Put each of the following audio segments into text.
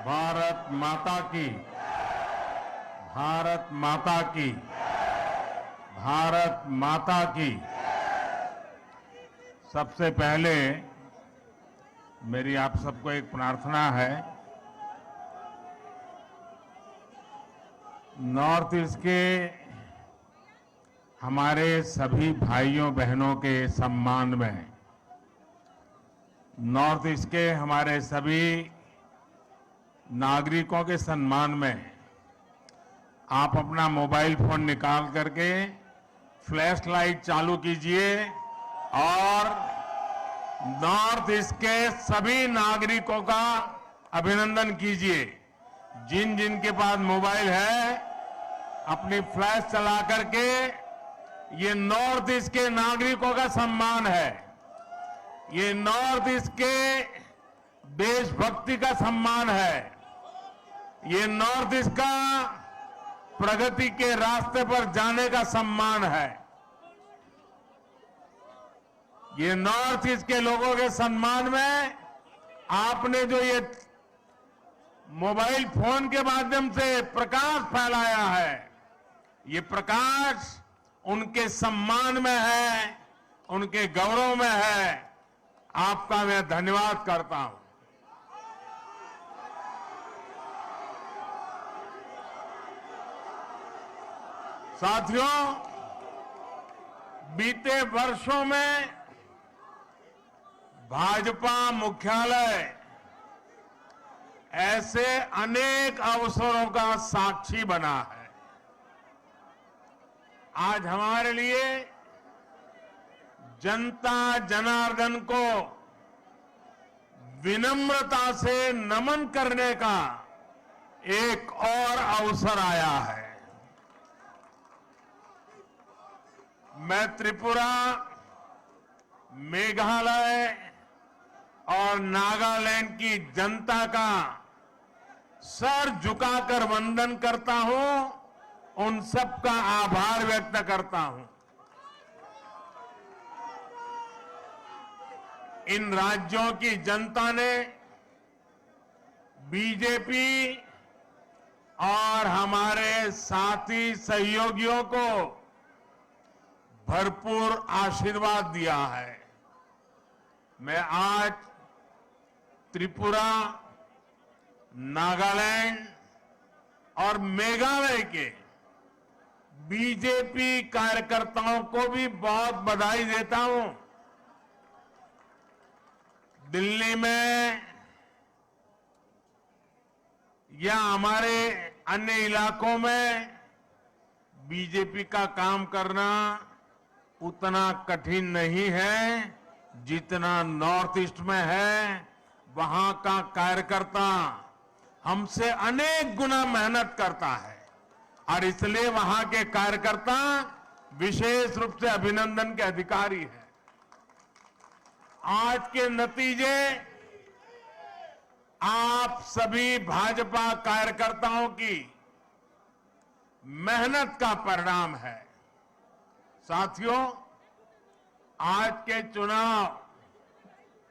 भारत माता की, भारत माता की, भारत माता की। सबसे पहले मेरी आप सबको एक प्रार्थना है। नॉर्थ ईस्ट के हमारे सभी भाइयों बहनों के सम्मान में, नॉर्थ ईस्ट के हमारे सभी नागरिकों के सम्मान में आप अपना मोबाइल फोन निकाल करके फ्लैश लाइट चालू कीजिए और नॉर्थ ईस्ट के सभी नागरिकों का अभिनंदन कीजिए। जिन जिन के पास मोबाइल है अपनी फ्लैश चला करके, ये नॉर्थ ईस्ट के नागरिकों का सम्मान है, ये नॉर्थ ईस्ट के देशभक्ति का सम्मान है, ये नॉर्थ ईस्ट का प्रगति के रास्ते पर जाने का सम्मान है। ये नॉर्थ ईस्ट के लोगों के सम्मान में आपने जो ये मोबाइल फोन के माध्यम से प्रकाश फैलाया है, ये प्रकाश उनके सम्मान में है, उनके गौरव में है। आपका मैं धन्यवाद करता हूं। साथियों, बीते वर्षों में भाजपा मुख्यालय ऐसे अनेक अवसरों का साक्षी बना है। आज हमारे लिए जनता जनार्दन को विनम्रता से नमन करने का एक और अवसर आया है। मैं त्रिपुरा, मेघालय और नागालैंड की जनता का सर झुकाकर वंदन करता हूं, उन सबका आभार व्यक्त करता हूं। इन राज्यों की जनता ने बीजेपी और हमारे साथी सहयोगियों को भरपूर आशीर्वाद दिया है। मैं आज त्रिपुरा, नागालैंड और मेघालय के बीजेपी कार्यकर्ताओं को भी बहुत बधाई देता हूं। दिल्ली में या हमारे अन्य इलाकों में बीजेपी का काम करना उतना कठिन नहीं है जितना नॉर्थ ईस्ट में है। वहां का कार्यकर्ता हमसे अनेक गुना मेहनत करता है और इसलिए वहां के कार्यकर्ता विशेष रूप से अभिनंदन के अधिकारी हैं। आज के नतीजे आप सभी भाजपा कार्यकर्ताओं की मेहनत का परिणाम है। साथियों, आज के चुनाव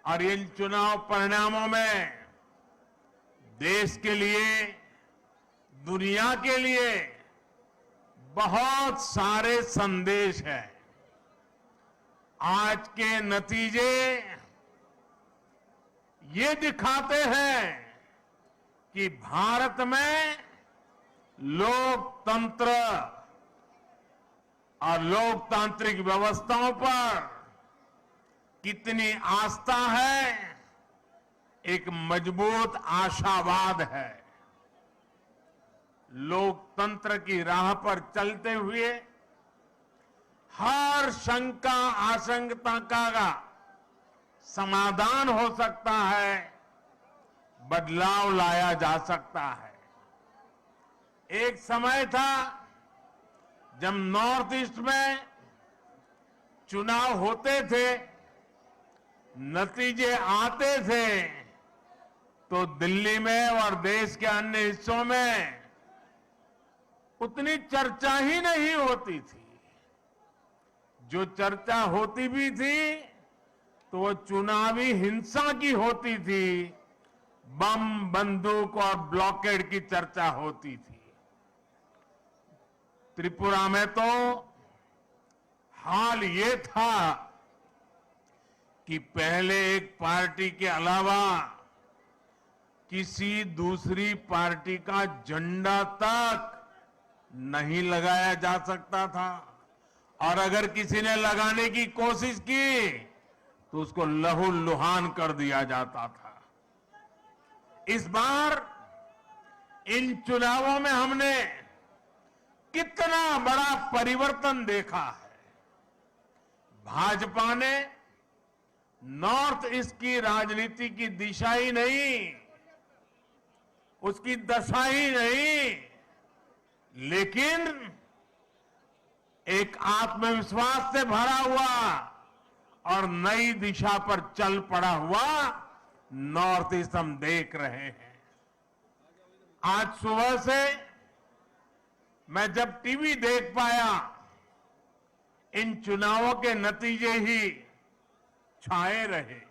और इन चुनाव परिणामों में देश के लिए, दुनिया के लिए बहुत सारे संदेश हैं। आज के नतीजे ये दिखाते हैं कि भारत में लोकतंत्र और लोकतांत्रिक व्यवस्थाओं पर कितनी आस्था है, एक मजबूत आशावाद है। लोकतंत्र की राह पर चलते हुए हर शंका आशंका का समाधान हो सकता है, बदलाव लाया जा सकता है। एक समय था जब नॉर्थ ईस्ट में चुनाव होते थे, नतीजे आते थे, तो दिल्ली में और देश के अन्य हिस्सों में उतनी चर्चा ही नहीं होती थी। जो चर्चा होती भी थी तो वो चुनावी हिंसा की होती थी, बम, बंदूक और ब्लॉकेड की चर्चा होती थी। त्रिपुरा में तो हाल ये था कि पहले एक पार्टी के अलावा किसी दूसरी पार्टी का झंडा तक नहीं लगाया जा सकता था, और अगर किसी ने लगाने की कोशिश की तो उसको लहूलुहान कर दिया जाता था। इस बार इन चुनावों में हमने कितना बड़ा परिवर्तन देखा है। भाजपा ने नॉर्थ ईस्ट की राजनीति की दिशा ही नहीं, उसकी दशा ही नहीं, लेकिन एक आत्मविश्वास से भरा हुआ और नई दिशा पर चल पड़ा हुआ नॉर्थ ईस्ट हम देख रहे हैं। आज सुबह से मैं जब टीवी देख पाया, इन चुनावों के नतीजे ही छाए रहे।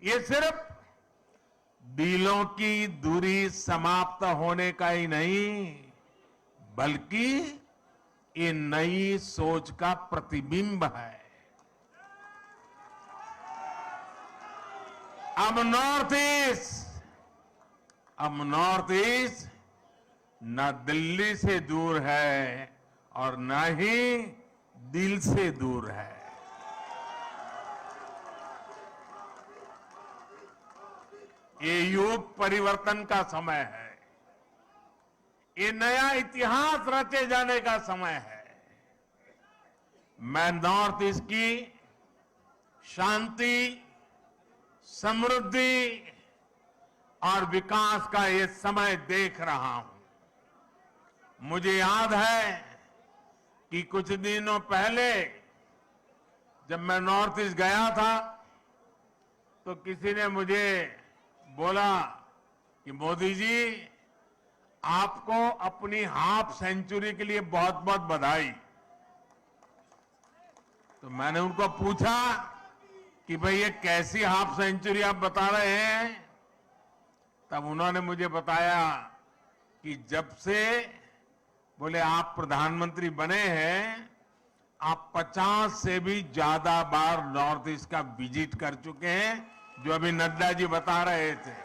ये सिर्फ दिलों की दूरी समाप्त होने का ही नहीं, बल्कि ये नई सोच का प्रतिबिंब है। अब नॉर्थ ईस्ट न दिल्ली से दूर है और न ही दिल से दूर है। ये युग परिवर्तन का समय है। ये नया इतिहास रचे जाने का समय है। मैं नॉर्थ ईस्ट की शांति, समृद्धि और विकास का ये समय देख रहा हूं। मुझे याद है कि कुछ दिनों पहले जब मैं नॉर्थ ईस्ट गया था तो किसी ने मुझे बोला कि मोदी जी, आपको अपनी हाफ सेंचुरी के लिए बहुत बहुत बधाई। तो मैंने उनको पूछा कि भाई ये कैसी हाफ सेंचुरी आप बता रहे हैं? तब उन्होंने मुझे बताया कि जब से बोले आप प्रधानमंत्री बने हैं, आप 50 से भी ज्यादा बार नॉर्थ ईस्ट का विजिट कर चुके हैं, जो अभी नड्डा जी बता रहे थे।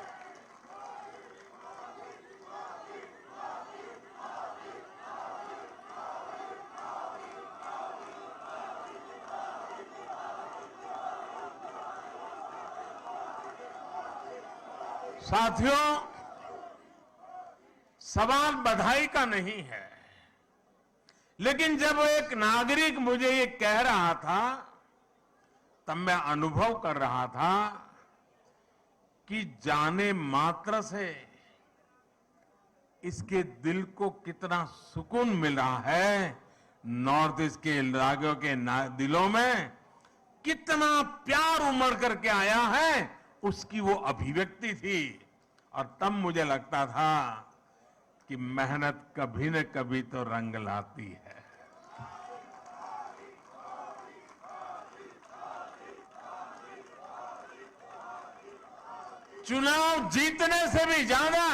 साथियों, सवाल बधाई का नहीं है, लेकिन जब एक नागरिक मुझे ये कह रहा था तब मैं अनुभव कर रहा था कि जाने मात्र से इसके दिल को कितना सुकून मिला है। नॉर्थ ईस्ट के राज्यों के दिलों में कितना प्यार उमड़ करके आया है, उसकी वो अभिव्यक्ति थी। और तब मुझे लगता था कि मेहनत कभी न कभी तो रंग लाती है। चुनाव जीतने से भी ज्यादा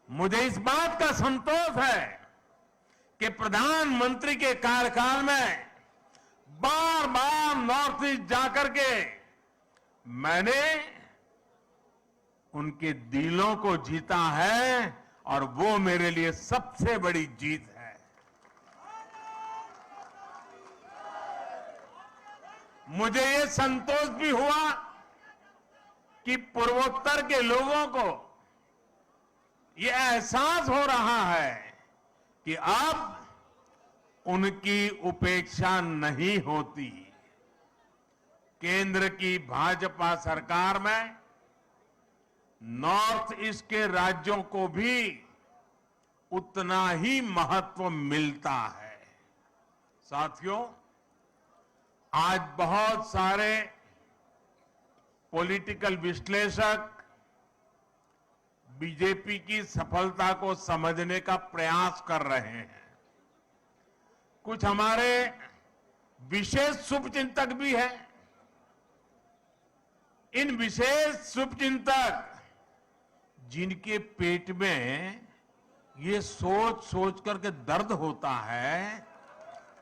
मुझे इस बात का संतोष है कि प्रधानमंत्री के कार्यकाल में बार बार नॉर्थ ईस्ट जाकर के मैंने उनके दिलों को जीता है, और वो मेरे लिए सबसे बड़ी जीत है। मुझे ये संतोष भी हुआ कि पूर्वोत्तर के लोगों को ये एहसास हो रहा है कि अब उनकी उपेक्षा नहीं होती। केंद्र की भाजपा सरकार में नॉर्थ ईस्ट के राज्यों को भी उतना ही महत्व मिलता है। साथियों, आज बहुत सारे पॉलिटिकल विश्लेषक बीजेपी की सफलता को समझने का प्रयास कर रहे हैं। कुछ हमारे विशेष शुभचिंतक भी हैं। इन विशेष शुभचिंतक जिनके पेट में ये सोच सोच करके दर्द होता है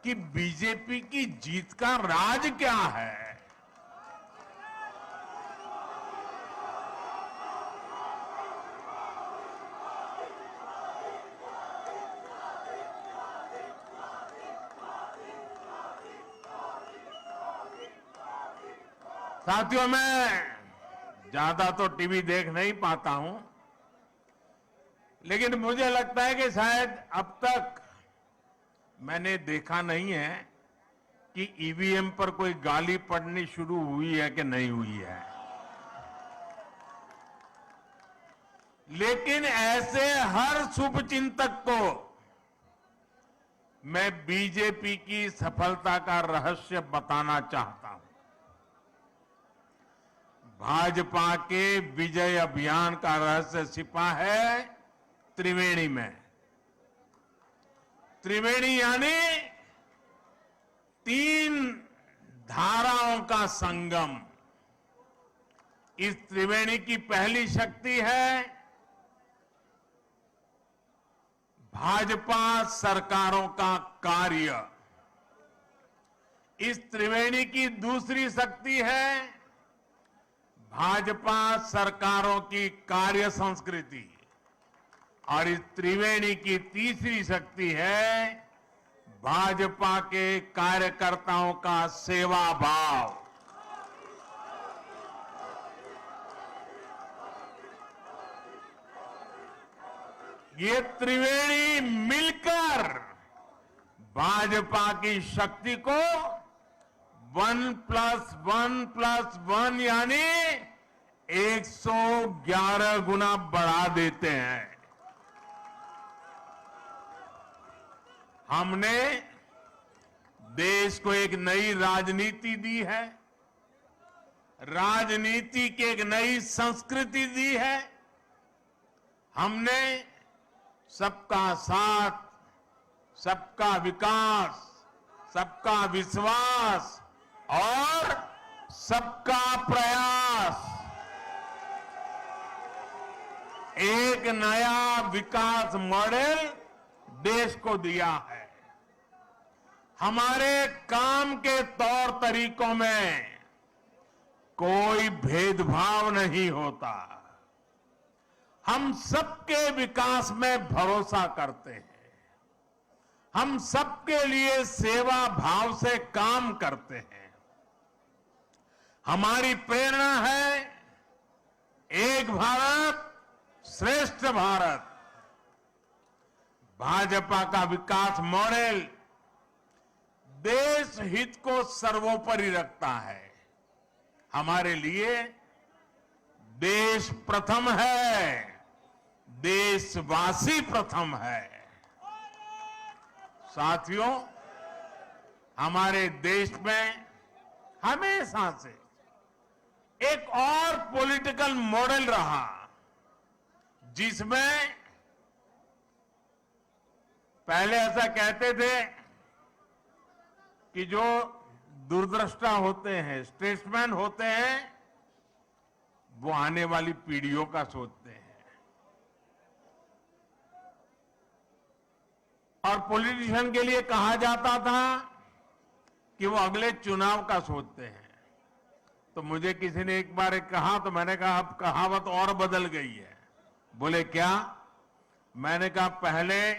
कि बीजेपी की जीत का राज क्या है। साथियों, मैं ज्यादा तो टीवी देख नहीं पाता हूं, लेकिन मुझे लगता है कि शायद अब तक मैंने देखा नहीं है कि ईवीएम पर कोई गाली पड़नी शुरू हुई है कि नहीं हुई है। लेकिन ऐसे हर शुभचिंतक को मैं बीजेपी की सफलता का रहस्य बताना चाहता हूं। भाजपा के विजय अभियान का रहस्य छिपा है त्रिवेणी में। त्रिवेणी यानी 3 धाराओं का संगम। इस त्रिवेणी की पहली शक्ति है भाजपा सरकारों का कार्य। इस त्रिवेणी की दूसरी शक्ति है भाजपा सरकारों की कार्य संस्कृति, और इस त्रिवेणी की तीसरी शक्ति है भाजपा के कार्यकर्ताओं का सेवा भाव। ये त्रिवेणी मिलकर भाजपा की शक्ति को 1+1+1 यानी 111 गुना बढ़ा देते हैं। हमने देश को एक नई राजनीति दी है, राजनीति की एक नई संस्कृति दी है। हमने सबका साथ, सबका विकास, सबका विश्वास और सबका प्रयास, एक नया विकास मॉडल देश को दिया है। हमारे काम के तौर तरीकों में कोई भेदभाव नहीं होता। हम सबके विकास में भरोसा करते हैं। हम सबके लिए सेवा भाव से काम करते हैं। हमारी प्रेरणा है एक भारत श्रेष्ठ भारत। भाजपा का विकास मॉडल देश हित को सर्वोपरि रखता है। हमारे लिए देश प्रथम है, देशवासी प्रथम है। साथियों, हमारे देश में हमेशा से एक और पॉलिटिकल मॉडल रहा जिसमें पहले ऐसा कहते थे कि जो दूरदृष्टा होते हैं, स्टेट्समैन होते हैं, वो आने वाली पीढ़ियों का सोचते हैं, और पॉलिटिशियन के लिए कहा जाता था कि वो अगले चुनाव का सोचते हैं। तो मुझे किसी ने एक बार कहा, तो मैंने कहा अब कहावत और बदल गई है। बोले क्या? मैंने कहा पहले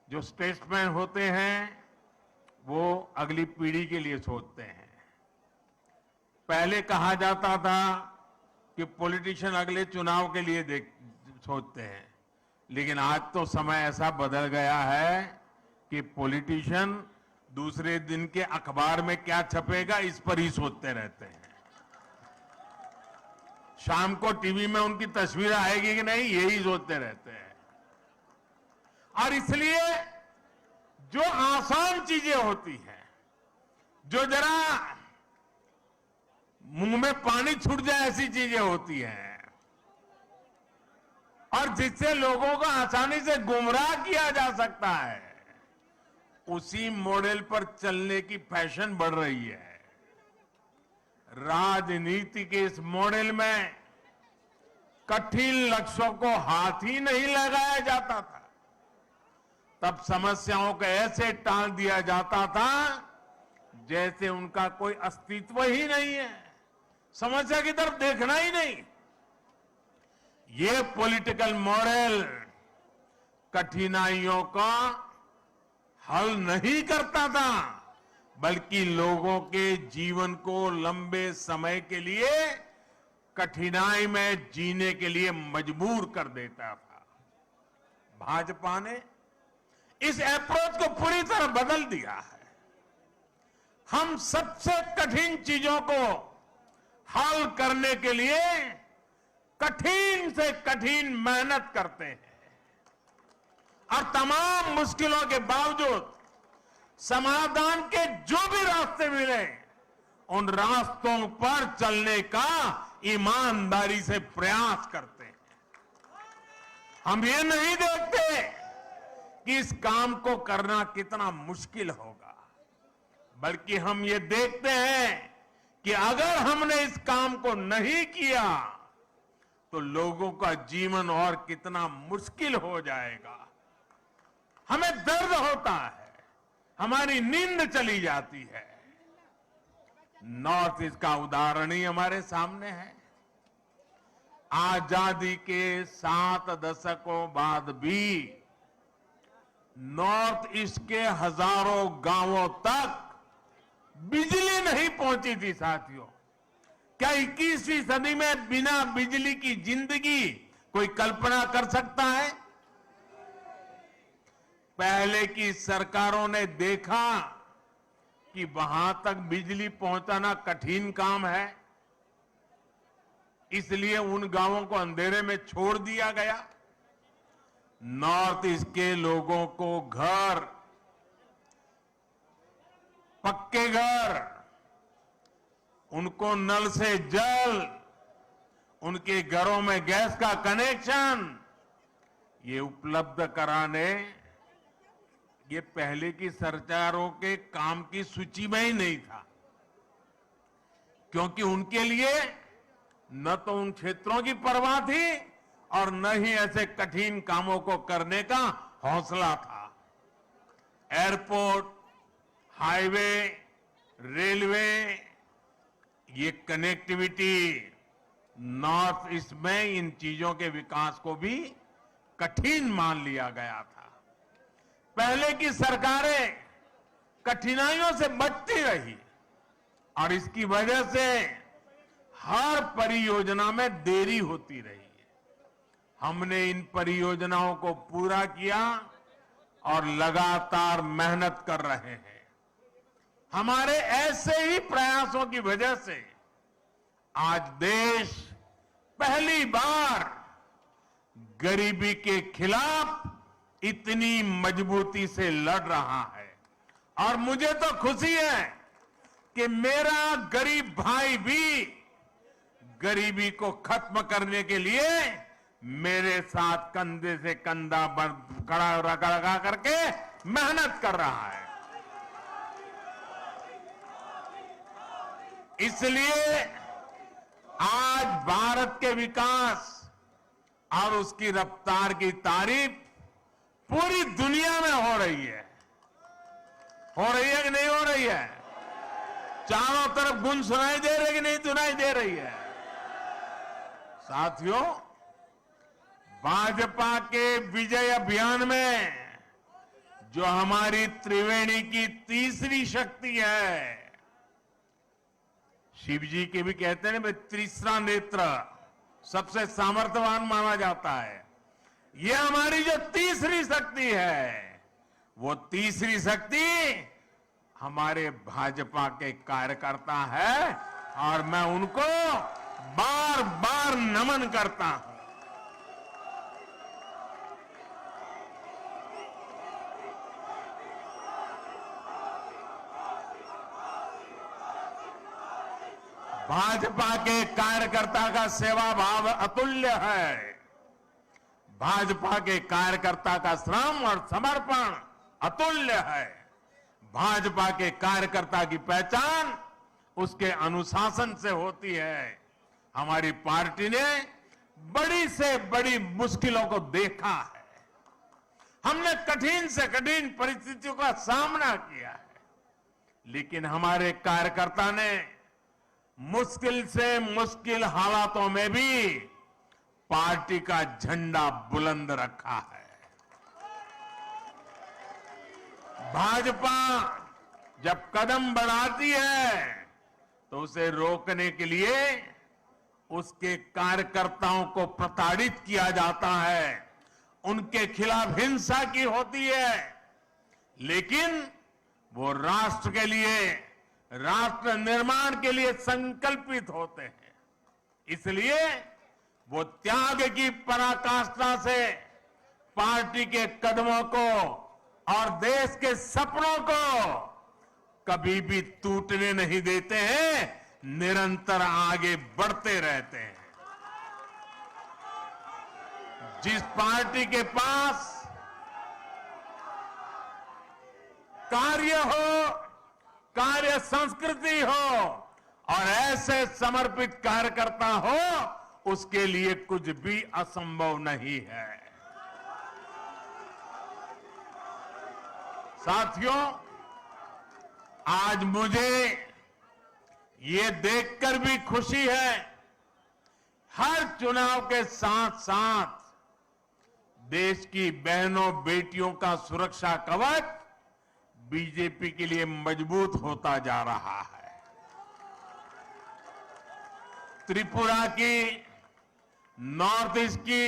जो स्टेट्समैन होते हैं वो अगली पीढ़ी के लिए सोचते हैं। पहले कहा जाता था कि पॉलिटिशियन अगले चुनाव के लिए सोचते हैं, लेकिन आज तो समय ऐसा बदल गया है कि पॉलिटिशियन दूसरे दिन के अखबार में क्या छपेगा इस पर ही सोचते रहते हैं। शाम को टीवी में उनकी तस्वीर आएगी कि नहीं, यही सोचते रहते हैं। और इसलिए जो आसान चीजें होती हैं, जो जरा मुंह में पानी छूट जाए ऐसी चीजें होती हैं, और जिससे लोगों को आसानी से गुमराह किया जा सकता है, उसी मॉडल पर चलने की फैशन बढ़ रही है। राजनीति के इस मॉडल में कठिन लक्ष्यों को हाथ ही नहीं लगाया जाता था। तब समस्याओं को ऐसे टाल दिया जाता था जैसे उनका कोई अस्तित्व ही नहीं है, समस्या की तरफ देखना ही नहीं। ये पॉलिटिकल मॉडल कठिनाइयों का हल नहीं करता था, बल्कि लोगों के जीवन को लंबे समय के लिए कठिनाई में जीने के लिए मजबूर कर देता था। भाजपा ने इस अप्रोच को पूरी तरह बदल दिया है। हम सबसे कठिन चीजों को हल करने के लिए कठिन से कठिन मेहनत करते हैं और तमाम मुश्किलों के बावजूद समाधान के जो भी रास्ते मिले उन रास्तों पर चलने का ईमानदारी से प्रयास करते हैं। हम ये नहीं देखते कि इस काम को करना कितना मुश्किल होगा, बल्कि हम ये देखते हैं कि अगर हमने इस काम को नहीं किया तो लोगों का जीवन और कितना मुश्किल हो जाएगा। हमें दर्द होता है, हमारी नींद चली जाती है। नॉर्थ ईस्ट का उदाहरण ही हमारे सामने है। आजादी के 7 दशकों बाद भी नॉर्थ ईस्ट के हजारों गांवों तक बिजली नहीं पहुंची थी। साथियों, क्या 21वीं सदी में बिना बिजली की जिंदगी कोई कल्पना कर सकता है? पहले की सरकारों ने देखा कि वहां तक बिजली पहुंचाना कठिन काम है, इसलिए उन गांवों को अंधेरे में छोड़ दिया गया। नॉर्थ ईस्ट के लोगों को घर, पक्के घर, उनको नल से जल, उनके घरों में गैस का कनेक्शन ये उपलब्ध कराने ये पहले की सरकारों के काम की सूची में ही नहीं था, क्योंकि उनके लिए न तो उन क्षेत्रों की परवाह थी और न ही ऐसे कठिन कामों को करने का हौसला था। एयरपोर्ट, हाईवे, रेलवे, ये कनेक्टिविटी नॉर्थ ईस्ट में इन चीजों के विकास को भी कठिन मान लिया गया था। पहले की सरकारें कठिनाइयों से बचती रही और इसकी वजह से हर परियोजना में देरी होती रही। हमने इन परियोजनाओं को पूरा किया और लगातार मेहनत कर रहे हैं। हमारे ऐसे ही प्रयासों की वजह से आज देश पहली बार गरीबी के खिलाफ इतनी मजबूती से लड़ रहा है। और मुझे तो खुशी है कि मेरा गरीब भाई भी गरीबी को खत्म करने के लिए मेरे साथ कंधे से कंधा खड़ा लगा करके मेहनत कर रहा है। इसलिए आज भारत के विकास और उसकी रफ्तार की तारीफ पूरी दुनिया में हो रही है। हो रही है कि नहीं हो रही है? चारों तरफ गुंज सुनाई दे रही है कि नहीं सुनाई दे रही है? साथियों, भाजपा के विजय अभियान में जो हमारी त्रिवेणी की तीसरी शक्ति है, शिव जी के भी कहते हैं ना, तीसरा नेत्र सबसे सामर्थ्यवान माना जाता है। ये हमारी जो तीसरी शक्ति है, वो तीसरी शक्ति हमारे भाजपा के कार्यकर्ता है और मैं उनको बार बार नमन करता हूं। भाजपा के कार्यकर्ता का सेवा भाव अतुल्य है। भाजपा के कार्यकर्ता का श्रम और समर्पण अतुल्य है। भाजपा के कार्यकर्ता की पहचान उसके अनुशासन से होती है। हमारी पार्टी ने बड़ी से बड़ी मुश्किलों को देखा है। हमने कठिन से कठिन परिस्थितियों का सामना किया है, लेकिन हमारे कार्यकर्ता ने मुश्किल से मुश्किल हालातों में भी पार्टी का झंडा बुलंद रखा है। भाजपा जब कदम बढ़ाती है तो उसे रोकने के लिए उसके कार्यकर्ताओं को प्रताड़ित किया जाता है, उनके खिलाफ हिंसा की होती है, लेकिन वो राष्ट्र के लिए, राष्ट्र निर्माण के लिए संकल्पित होते हैं। इसलिए वो त्याग की पराकाष्ठा से पार्टी के कदमों को और देश के सपनों को कभी भी टूटने नहीं देते हैं, निरंतर आगे बढ़ते रहते हैं। जिस पार्टी के पास कार्य हो, कार्य संस्कृति हो और ऐसे समर्पित कार्यकर्ता हो, उसके लिए कुछ भी असंभव नहीं है। साथियों, आज मुझे ये देखकर भी खुशी है, हर चुनाव के साथ साथ देश की बहनों बेटियों का सुरक्षा कवच बीजेपी के लिए मजबूत होता जा रहा है। त्रिपुरा की, नॉर्थ ईस्ट की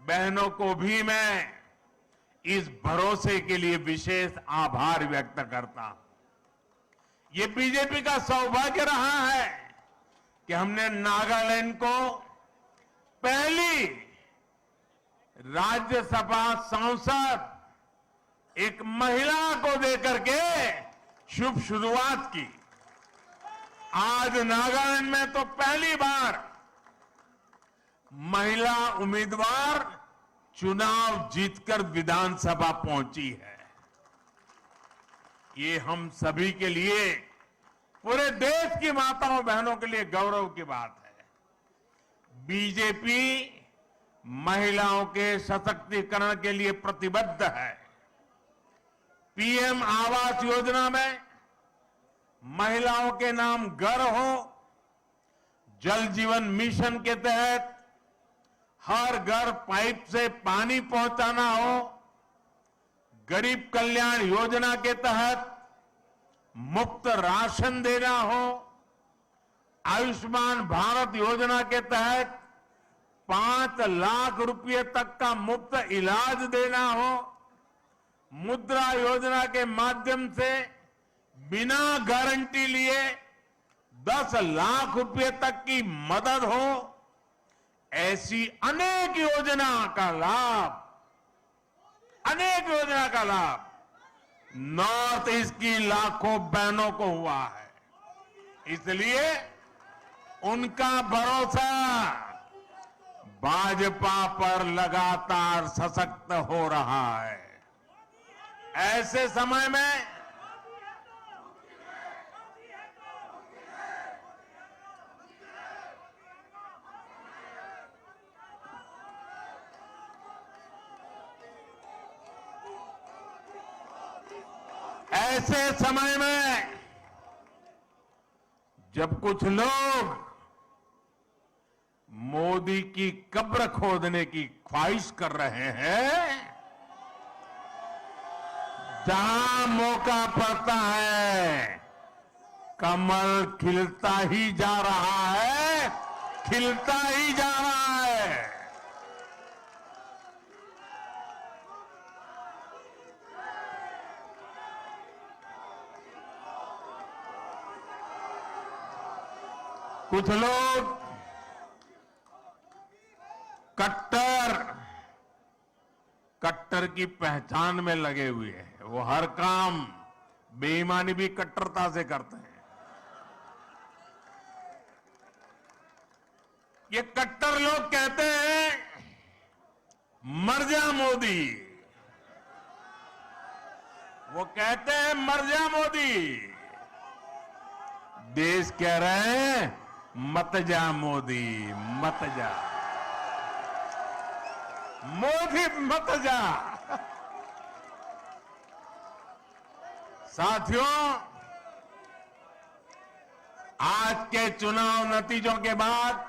बहनों को भी मैं इस भरोसे के लिए विशेष आभार व्यक्त करता हूं। ये बीजेपी का सौभाग्य रहा है कि हमने नागालैंड को पहली राज्यसभा सांसद एक महिला को देकर के शुभ शुरुआत की। आज नागालैंड में तो पहली बार महिला उम्मीदवार चुनाव जीतकर विधानसभा पहुंची है। ये हम सभी के लिए, पूरे देश की माताओं बहनों के लिए गौरव की बात है। बीजेपी महिलाओं के सशक्तिकरण के लिए प्रतिबद्ध है। पीएम आवास योजना में महिलाओं के नाम घर हो, जल जीवन मिशन के तहत हर घर पाइप से पानी पहुंचाना हो, गरीब कल्याण योजना के तहत मुफ्त राशन देना हो, आयुष्मान भारत योजना के तहत 5 लाख रुपए तक का मुफ्त इलाज देना हो, मुद्रा योजना के माध्यम से बिना गारंटी लिए 10 लाख रुपए तक की मदद हो, ऐसी अनेक योजना का लाभ नॉर्थ ईस्ट की लाखों बहनों को हुआ है। इसलिए उनका भरोसा भाजपा पर लगातार सशक्त हो रहा है। ऐसे समय में जब कुछ लोग मोदी की कब्र खोदने की ख्वाहिश कर रहे हैं, जहां मौका पड़ता है कमल खिलता ही जा रहा है, खिलता ही जा रहा है। कुछ लोग कट्टर की पहचान में लगे हुए हैं। वो हर काम बेईमानी भी कट्टरता से करते हैं। ये कट्टर लोग कहते हैं मर जा मोदी, वो कहते हैं मर जा मोदी। देश कह रहे हैं मत जा मोदी, मत जा। मोदी मत जा। साथियों, आज के चुनाव नतीजों के बाद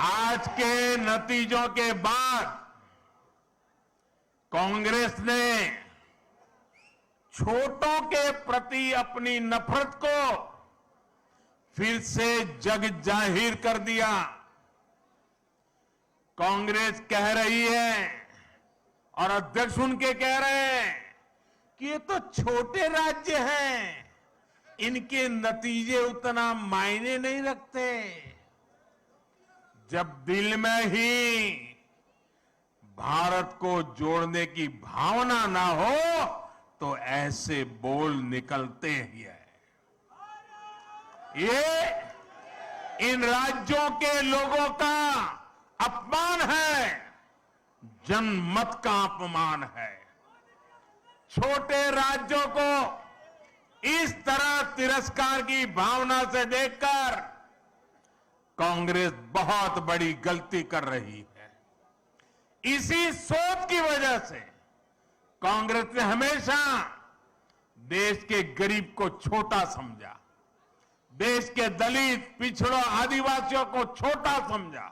आज के नतीजों के बाद कांग्रेस ने छोटों के प्रति अपनी नफरत को फिर से जग जाहिर कर दिया। कांग्रेस कह रही है और अध्यक्ष उनके कह रहे हैं कि ये तो छोटे राज्य हैं, इनके नतीजे उतना मायने नहीं रखते। जब दिल में ही भारत को जोड़ने की भावना ना हो तो ऐसे बोल निकलते ही है। ये इन राज्यों के लोगों का अपमान है, जनमत का अपमान है। छोटे राज्यों को इस तरह तिरस्कार की भावना से देखकर कांग्रेस बहुत बड़ी गलती कर रही है। इसी सोच की वजह से कांग्रेस ने हमेशा देश के गरीब को छोटा समझा, देश के दलित, पिछड़ों, आदिवासियों को छोटा समझा।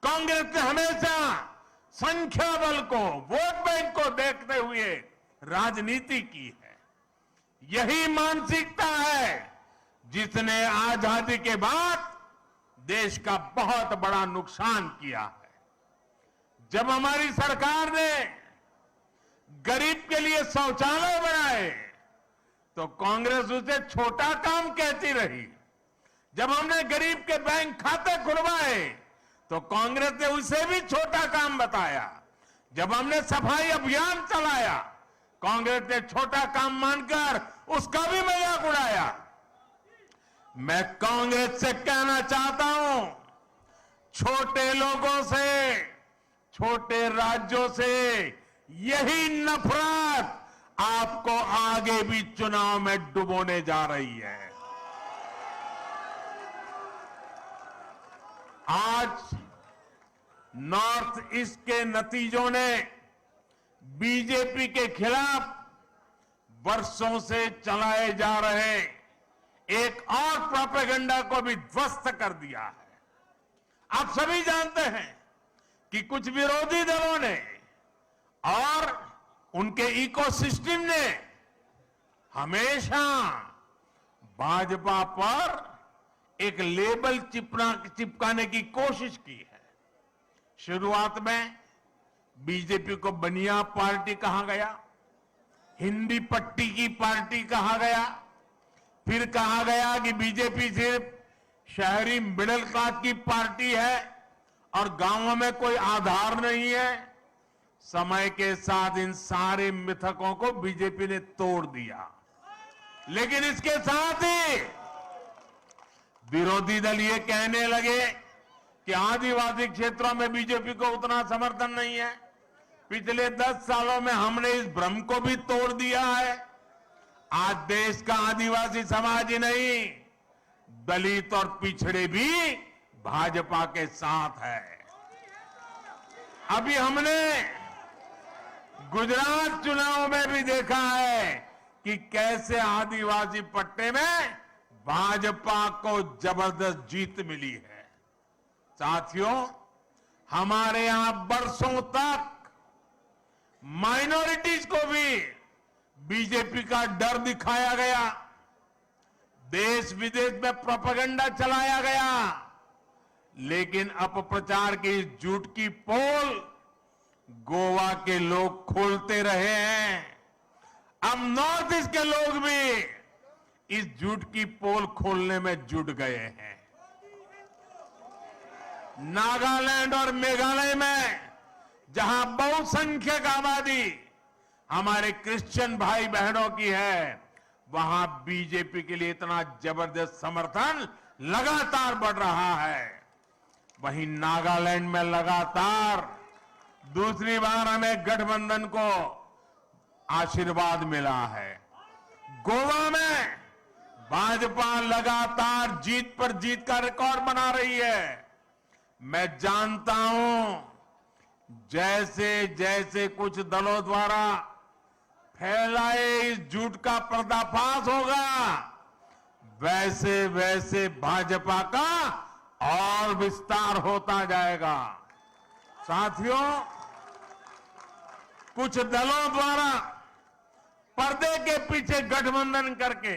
कांग्रेस ने हमेशा संख्या बल को, वोट बैंक को देखते हुए राजनीति की है। यही मानसिकता है जिसने आजादी के बाद देश का बहुत बड़ा नुकसान किया है। जब हमारी सरकार ने गरीब के लिए शौचालय बनाए तो कांग्रेस उसे छोटा काम कहती रही। जब हमने गरीब के बैंक खाते खुलवाए तो कांग्रेस ने उसे भी छोटा काम बताया। जब हमने सफाई अभियान चलाया, कांग्रेस ने छोटा काम मानकर उसका भी मजाक उड़ाया। मैं कांग्रेस से कहना चाहता हूं, छोटे लोगों से, छोटे राज्यों से यही नफरत आपको आगे भी चुनाव में डुबोने जा रही है। आज नॉर्थ ईस्ट के नतीजों ने बीजेपी के खिलाफ वर्षों से चलाए जा रहे एक और प्रोपेगेंडा को भी ध्वस्त कर दिया है। आप सभी जानते हैं कि कुछ विरोधी दलों ने और उनके इकोसिस्टम ने हमेशा भाजपा पर एक लेबल चिपकाने की कोशिश की है। शुरुआत में बीजेपी को बनिया पार्टी कहा गया, हिंदी पट्टी की पार्टी कहा गया, फिर कहा गया कि बीजेपी सिर्फ शहरी मिडिल क्लास की पार्टी है और गांवों में कोई आधार नहीं है। समय के साथ इन सारे मिथकों को बीजेपी ने तोड़ दिया। लेकिन इसके साथ ही विरोधी दल ये कहने लगे कि आदिवासी क्षेत्रों में बीजेपी को उतना समर्थन नहीं है। पिछले 10 सालों में हमने इस भ्रम को भी तोड़ दिया है। आज देश का आदिवासी समाज ही नहीं, दलित और पिछड़े भी भाजपा के साथ है। अभी हमने गुजरात चुनाव में भी देखा है कि कैसे आदिवासी पट्टे में भाजपा को जबरदस्त जीत मिली है। साथियों, हमारे यहां बरसों तक माइनॉरिटीज को भी बीजेपी का डर दिखाया गया, देश विदेश में प्रोपेगेंडा चलाया गया, लेकिन अपप्रचार की इस झूठ की पोल गोवा के लोग खोलते रहे हैं। अब नॉर्थ ईस्ट के लोग भी इस झूठ की पोल खोलने में जुट गए हैं। नागालैंड और मेघालय में जहां बहुसंख्यक आबादी हमारे क्रिश्चियन भाई बहनों की है, वहां बीजेपी के लिए इतना जबरदस्त समर्थन लगातार बढ़ रहा है। वहीं नागालैंड में लगातार दूसरी बार हमें गठबंधन को आशीर्वाद मिला है। गोवा में भाजपा लगातार जीत पर जीत का रिकॉर्ड बना रही है। मैं जानता हूं जैसे जैसे कुछ दलों द्वारा फैलाए इस झूठ का पर्दाफाश होगा, वैसे वैसे भाजपा का और विस्तार होता जाएगा। साथियों, कुछ दलों द्वारा पर्दे के पीछे गठबंधन करके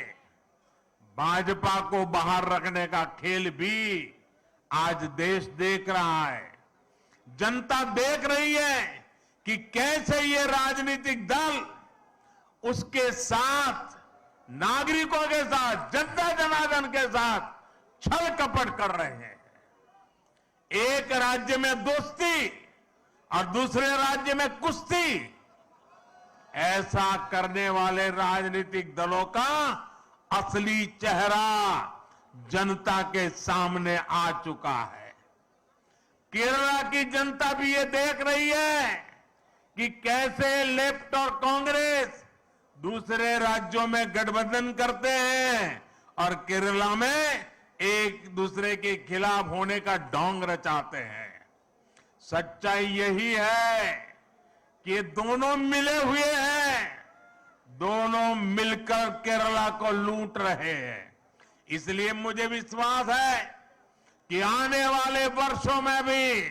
भाजपा को बाहर रखने का खेल भी आज देश देख रहा है। जनता देख रही है कि कैसे ये राजनीतिक दल उसके साथ, नागरिकों के साथ, जनता जनार्दन के साथ छल कपट कर रहे हैं। एक राज्य में दोस्ती और दूसरे राज्य में कुश्ती, ऐसा करने वाले राजनीतिक दलों का असली चेहरा जनता के सामने आ चुका है। केरला की जनता भी ये देख रही है कि कैसे लेफ्ट और कांग्रेस दूसरे राज्यों में गठबंधन करते हैं और केरला में एक दूसरे के खिलाफ होने का ढोंग रचाते हैं। सच्चाई यही है कि ये दोनों मिले हुए हैं, दोनों मिलकर केरला को लूट रहे हैं। इसलिए मुझे विश्वास है कि आने वाले वर्षों में भी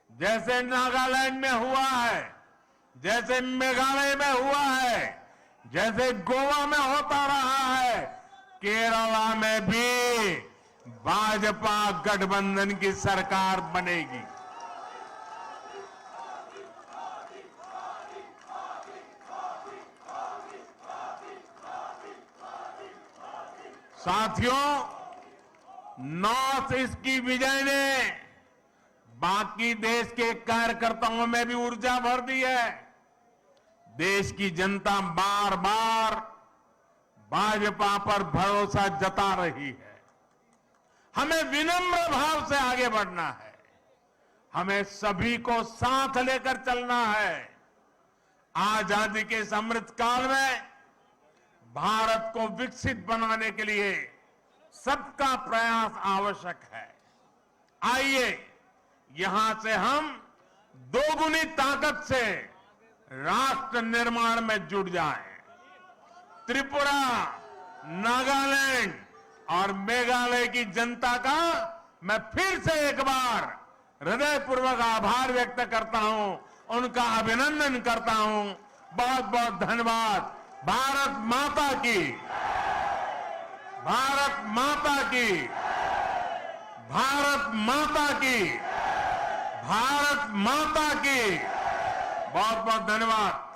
जैसे नागालैंड में हुआ है, जैसे मेघालय में हुआ है, जैसे गोवा में होता रहा है, केरला में भी भाजपा गठबंधन की सरकार बनेगी। साथियों, नॉर्थ ईस्ट की विजय ने बाकी देश के कार्यकर्ताओं में भी ऊर्जा भर दी है। देश की जनता बार बार भाजपा पर भरोसा जता रही है। हमें विनम्र भाव से आगे बढ़ना है, हमें सभी को साथ लेकर चलना है। आजादी के इस अमृत काल में भारत को विकसित बनाने के लिए सबका प्रयास आवश्यक है। आइए यहां से हम दोगुनी ताकत से राष्ट्र निर्माण में जुट जाएं। त्रिपुरा, नागालैंड और मेघालय की जनता का मैं फिर से एक बार हृदयपूर्वक आभार व्यक्त करता हूं, उनका अभिनंदन करता हूं। बहुत बहुत धन्यवाद। भारत माता की, भारत माता की, भारत माता की, भारत माता की। बहुत बहुत धन्यवाद।